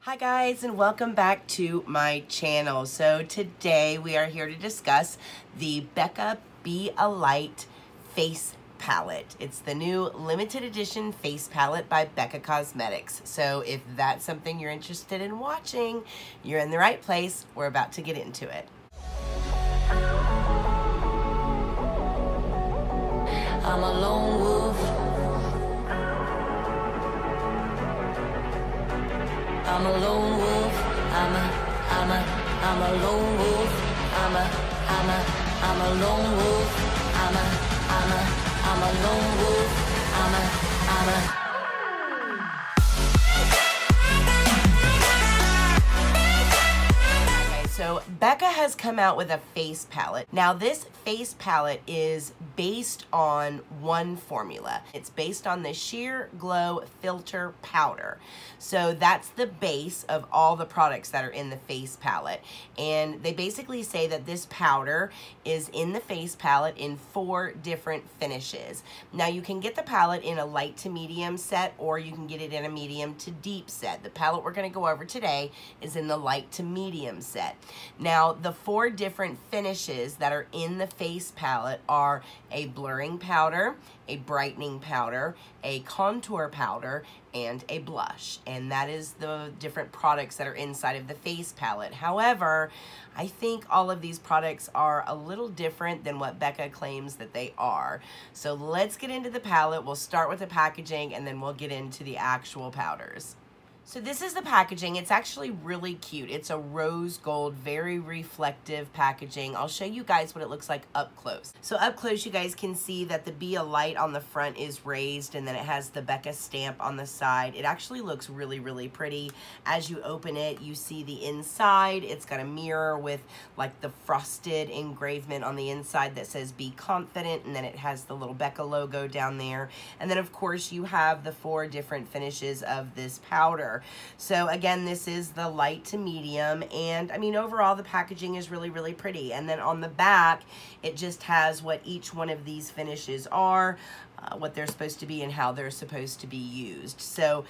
Hi guys, and welcome back to my channel. So today we are here to discuss the Becca Be a Light face palette. It's the new limited edition face palette by Becca Cosmetics. So if that's something you're interested in watching, you're in the right place. We're about to get into it. I'm a lone wolf. I'm a lone wolf. I'm a lone wolf. I'm a lone wolf. I'm a lone wolf. So Becca has come out with a face palette. Now this face palette is based on one formula. It's based on the Sheer Glow Filter Powder. So that's the base of all the products that are in the face palette. And they basically say that this powder is in the face palette in 4 different finishes. Now you can get the palette in a light to medium set, or you can get it in a medium to deep set. The palette we're gonna go over today is in the light to medium set. Now, the 4 different finishes that are in the face palette are a blurring powder, a brightening powder, a contour powder, and a blush. And that is the different products that are inside of the face palette. However, I think all of these products are a little different than what Becca claims that they are. So let's get into the palette. We'll start with the packaging and then we'll get into the actual powders. So this is the packaging. It's actually really cute. It's a rose gold, very reflective packaging. I'll show you guys what it looks like up close. So up close, you guys can see that the Be a Light on the front is raised, and then it has the Becca stamp on the side. It actually looks really, really pretty. As you open it, you see the inside. It's got a mirror with like the frosted engravement on the inside that says Be Confident, and then it has the little Becca logo down there. And then of course you have the 4 different finishes of this powder. So again, this is the light to medium, and I mean overall the packaging is really, really pretty. And then on the back it just has what each one of these finishes are, what they're supposed to be, and how they're supposed to be used. So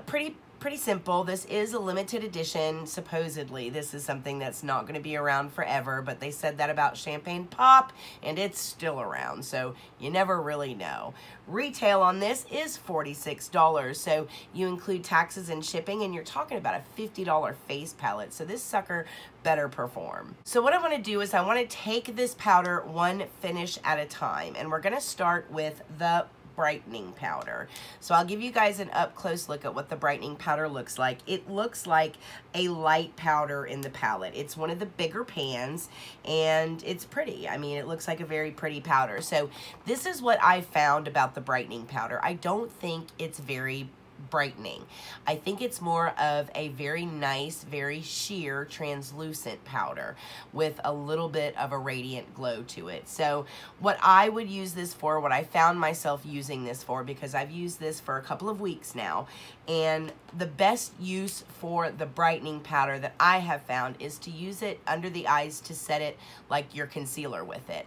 pretty simple. This is a limited edition. Supposedly this is something that's not going to be around forever, but they said that about Champagne Pop and it's still around, so you never really know. Retail on this is $46, so you include taxes and shipping, and you're talking about a $50 face palette, so this sucker better perform. So what I want to do is I want to take this powder one finish at a time, and we're going to start with the brightening powder. So I'll give you guys an up close look at what the brightening powder looks like. It looks like a light powder in the palette. It's one of the bigger pans and it's pretty. I mean, it looks like a very pretty powder. So this is what I found about the brightening powder. I don't think it's very brightening. I think it's more of a very nice, very sheer, translucent powder with a little bit of a radiant glow to it. So what I would use this for, what I found myself using this for, because I've used this for a couple of weeks now, and the best use for the brightening powder that I have found is to use it under the eyes to set it like your concealer with it.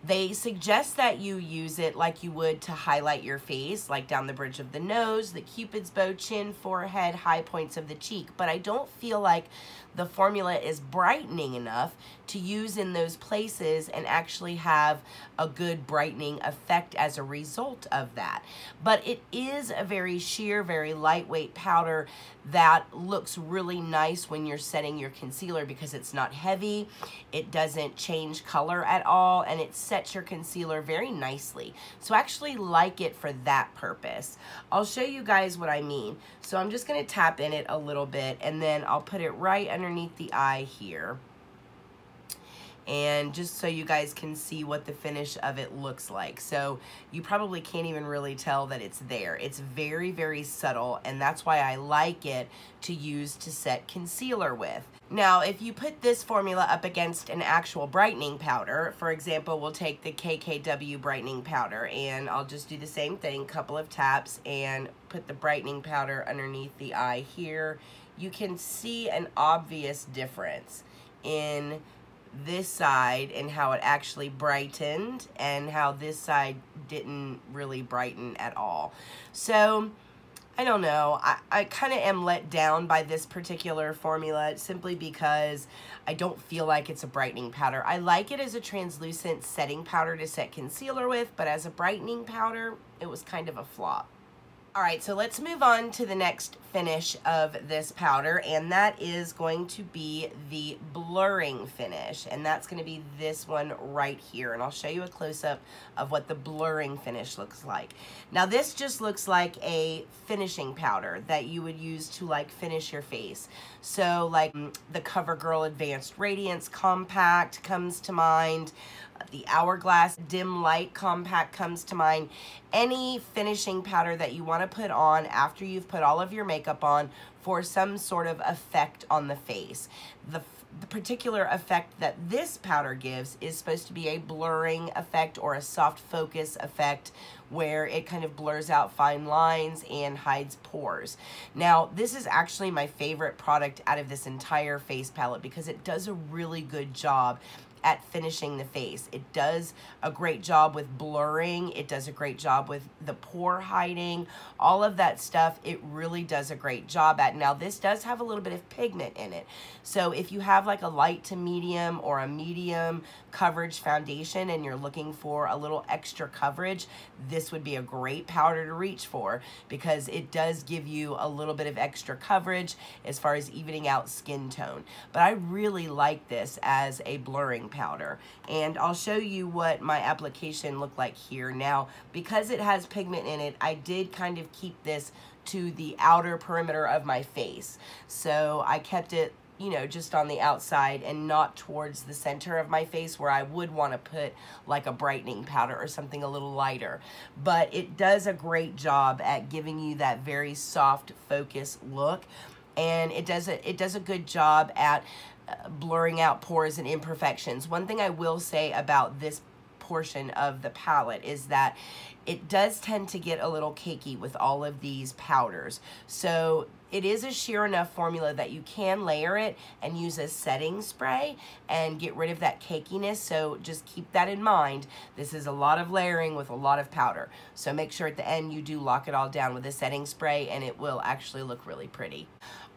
They suggest that you use it like you would to highlight your face, like down the bridge of the nose, the cupid's bow, chin, forehead, high points of the cheek. But I don't feel like the formula is brightening enough to use in those places and actually have a good brightening effect as a result of that. But it is a very sheer, very lightweight powder that looks really nice when you're setting your concealer because it's not heavy, it doesn't change color at all, and it sets your concealer very nicely. So I actually like it for that purpose. I'll show you guys what I mean. So I'm just going to tap in it a little bit, and then I'll put it right underneath the eye here. And just so you guys can see what the finish of it looks like. So you probably can't even really tell that it's there. It's very, very subtle, and that's why I like it to use to set concealer with. Now, if you put this formula up against an actual brightening powder, for example, we'll take the KKW brightening powder, and I'll just do the same thing, couple of taps, and put the brightening powder underneath the eye here. You can see an obvious difference in this side and how it actually brightened and how this side didn't really brighten at all. So I don't know. I kind of am let down by this particular formula simply because I don't feel like it's a brightening powder. I like it as a translucent setting powder to set concealer with, but as a brightening powder, it was kind of a flop. All right, so let's move on to the next finish of this powder, and that is going to be the blurring finish, and that's going to be this one right here, and I'll show you a close-up of what the blurring finish looks like. Now, this just looks like a finishing powder that you would use to like finish your face. So like the CoverGirl Advanced Radiance Compact comes to mind. The Hourglass Dim Light Compact comes to mind. Any finishing powder that you want to put on after you've put all of your makeup on for some sort of effect on the face. The particular effect that this powder gives is supposed to be a blurring effect or a soft focus effect where it kind of blurs out fine lines and hides pores. Now, this is actually my favorite product out of this entire face palette because it does a really good job at finishing the face. It does a great job with blurring. It does a great job with the pore hiding. All of that stuff, it really does a great job at. Now, this does have a little bit of pigment in it. So if you have like a light to medium or a medium coverage foundation and you're looking for a little extra coverage, this would be a great powder to reach for because it does give you a little bit of extra coverage as far as evening out skin tone. But I really like this as a blurring powder, and I'll show you what my application looked like here. Now, because it has pigment in it, I did kind of keep this to the outer perimeter of my face. So I kept it, you know, just on the outside and not towards the center of my face where I would want to put like a brightening powder or something a little lighter. But it does a great job at giving you that very soft focus look, and it does a good job at blurring out pores and imperfections. One thing I will say about this portion of the palette is that it does tend to get a little cakey with all of these powders. So it is a sheer enough formula that you can layer it and use a setting spray and get rid of that cakiness. So just keep that in mind. This is a lot of layering with a lot of powder. So make sure at the end you do lock it all down with a setting spray and it will actually look really pretty.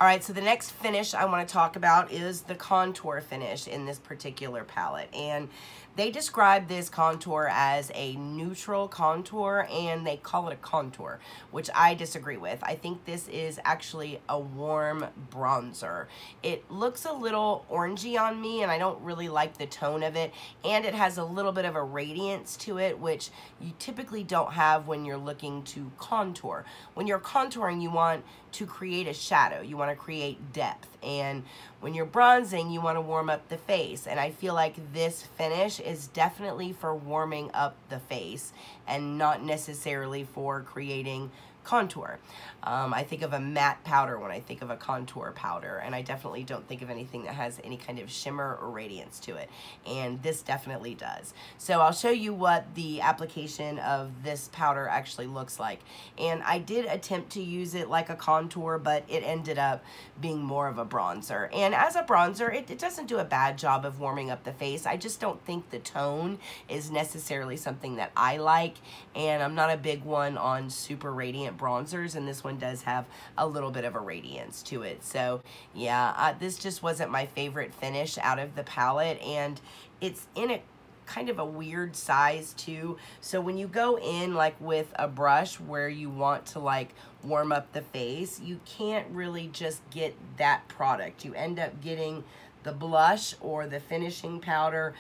All right, so the next finish I want to talk about is the contour finish in this particular palette. And they describe this contour as a neutral contour, and they call it a contour, which I disagree with. I think this is actually a warm bronzer. It looks a little orangey on me, and I don't really like the tone of it. And it has a little bit of a radiance to it, which you typically don't have when you're looking to contour. When you're contouring, you want to create a shadow. You want to create depth. And when you're bronzing, you want to warm up the face. And I feel like this finish is definitely for warming up the face and not necessarily for creating contour. I think of a matte powder when I think of a contour powder, and I definitely don't think of anything that has any kind of shimmer or radiance to it, and this definitely does. So I'll show you what the application of this powder actually looks like, and I did attempt to use it like a contour, but it ended up being more of a bronzer, and as a bronzer it doesn't do a bad job of warming up the face. I just don't think the tone is necessarily something that I like, and I'm not a big one on super radiant bronzers, and this one does have a little bit of a radiance to it. So yeah, this just wasn't my favorite finish out of the palette, and it's in a kind of a weird size too. So when you go in like with a brush where you want to like warm up the face, you can't really just get that product. You end up getting the blush or the finishing powder.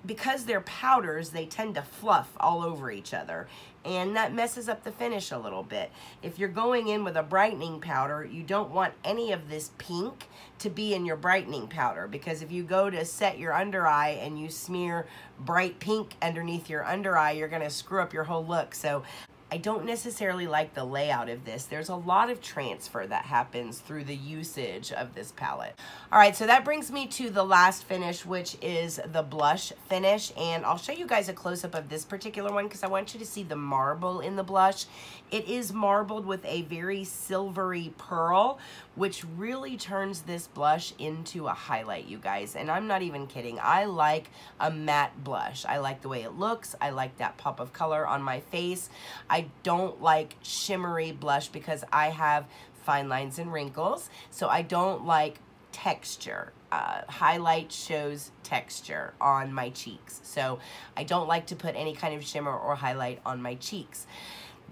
Because they're powders, they tend to fluff all over each other, and that messes up the finish a little bit. If you're going in with a brightening powder, you don't want any of this pink to be in your brightening powder, because if you go to set your under eye and you smear bright pink underneath your under eye, you're gonna screw up your whole look. So I don't necessarily like the layout of this. There's a lot of transfer that happens through the usage of this palette. All right, so that brings me to the last finish, which is the blush finish. And I'll show you guys a close-up of this particular one because I want you to see the marble in the blush. It is marbled with a very silvery pearl, which really turns this blush into a highlight, you guys. And I'm not even kidding. I like a matte blush. I like the way it looks. I like that pop of color on my face. I don't like shimmery blush because I have fine lines and wrinkles, so I don't like texture. Highlight shows texture on my cheeks, so I don't like to put any kind of shimmer or highlight on my cheeks.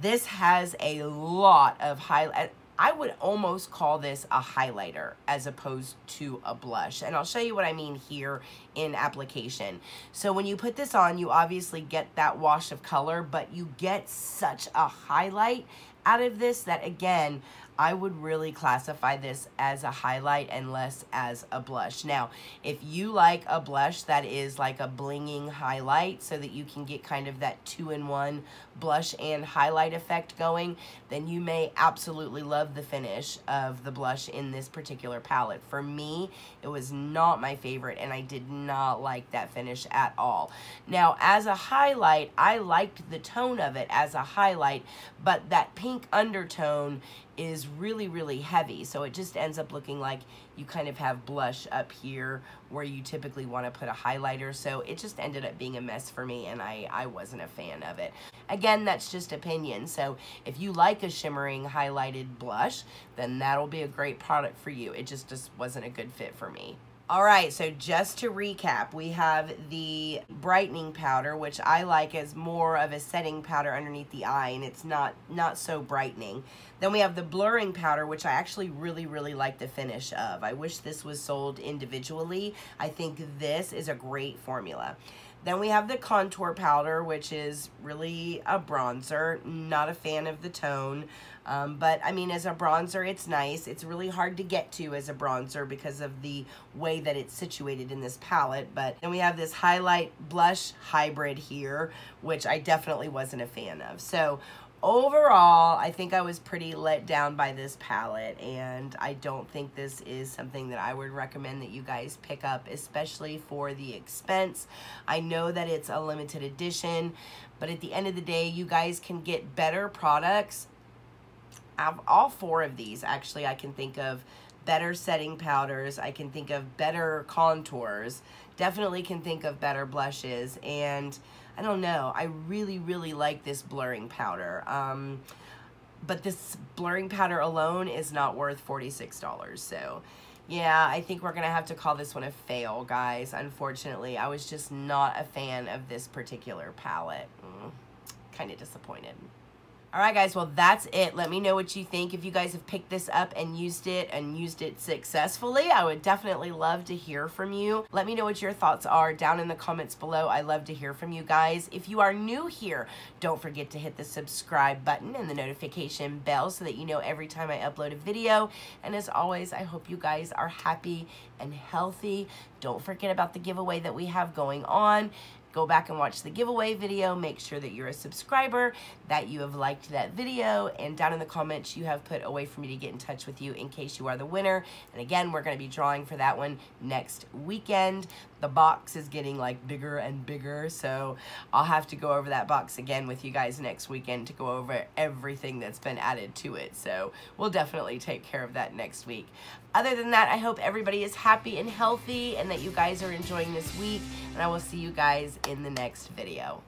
This has a lot of highlight. I would almost call this a highlighter as opposed to a blush. And I'll show you what I mean here in application. So when you put this on, you obviously get that wash of color, but you get such a highlight out of this that, again, I would really classify this as a highlight and less as a blush. Now, if you like a blush that is like a blinging highlight so that you can get kind of that 2-in-1 blush and highlight effect going, then you may absolutely love the finish of the blush in this particular palette. For me, it was not my favorite, and I did not like that finish at all. Now, as a highlight, I liked the tone of it as a highlight, but that pink undertone is really, really heavy, so it just ends up looking like you kind of have blush up here where you typically want to put a highlighter, so it just ended up being a mess for me, and I wasn't a fan of it. Again, that's just opinion, so if you like a shimmering highlighted blush, then that'll be a great product for you. It just wasn't a good fit for me. Alright, so just to recap, we have the brightening powder, which I like as more of a setting powder underneath the eye, and it's not so brightening. Then we have the blurring powder, which I actually really, really like the finish of. I wish this was sold individually. I think this is a great formula. Then we have the contour powder, which is really a bronzer. Not a fan of the tone, but I mean, as a bronzer, it's nice. It's really hard to get to as a bronzer because of the way that it's situated in this palette. But then we have this highlight blush hybrid here, which I definitely wasn't a fan of. So overall, I think I was pretty let down by this palette, and I don't think this is something that I would recommend that you guys pick up, especially for the expense. I know that it's a limited edition, but at the end of the day, you guys can get better products. All 4 of these, actually, I can think of better setting powders. I can think of better contours. Definitely can think of better blushes, and I don't know, I really, really like this blurring powder. But this blurring powder alone is not worth $46. So yeah, I think we're gonna have to call this one a fail, guys. Unfortunately, I was just not a fan of this particular palette. Kind of disappointed. Alright guys, well that's it. Let me know what you think. If you guys have picked this up and used it successfully, I would definitely love to hear from you. Let me know what your thoughts are down in the comments below. I love to hear from you guys. If you are new here, don't forget to hit the subscribe button and the notification bell so that you know every time I upload a video. And as always, I hope you guys are happy and healthy. Don't forget about the giveaway that we have going on. Go back and watch the giveaway video. Make sure that you're a subscriber, that you have liked that video, and down in the comments you have put a way for me to get in touch with you in case you are the winner. And again, we're going to be drawing for that one next weekend. The box is getting like bigger and bigger, so I'll have to go over that box again with you guys next weekend to go over everything that's been added to it. So we'll definitely take care of that next week. Other than that, I hope everybody is happy and healthy and that you guys are enjoying this week, and I will see you guys in the next video.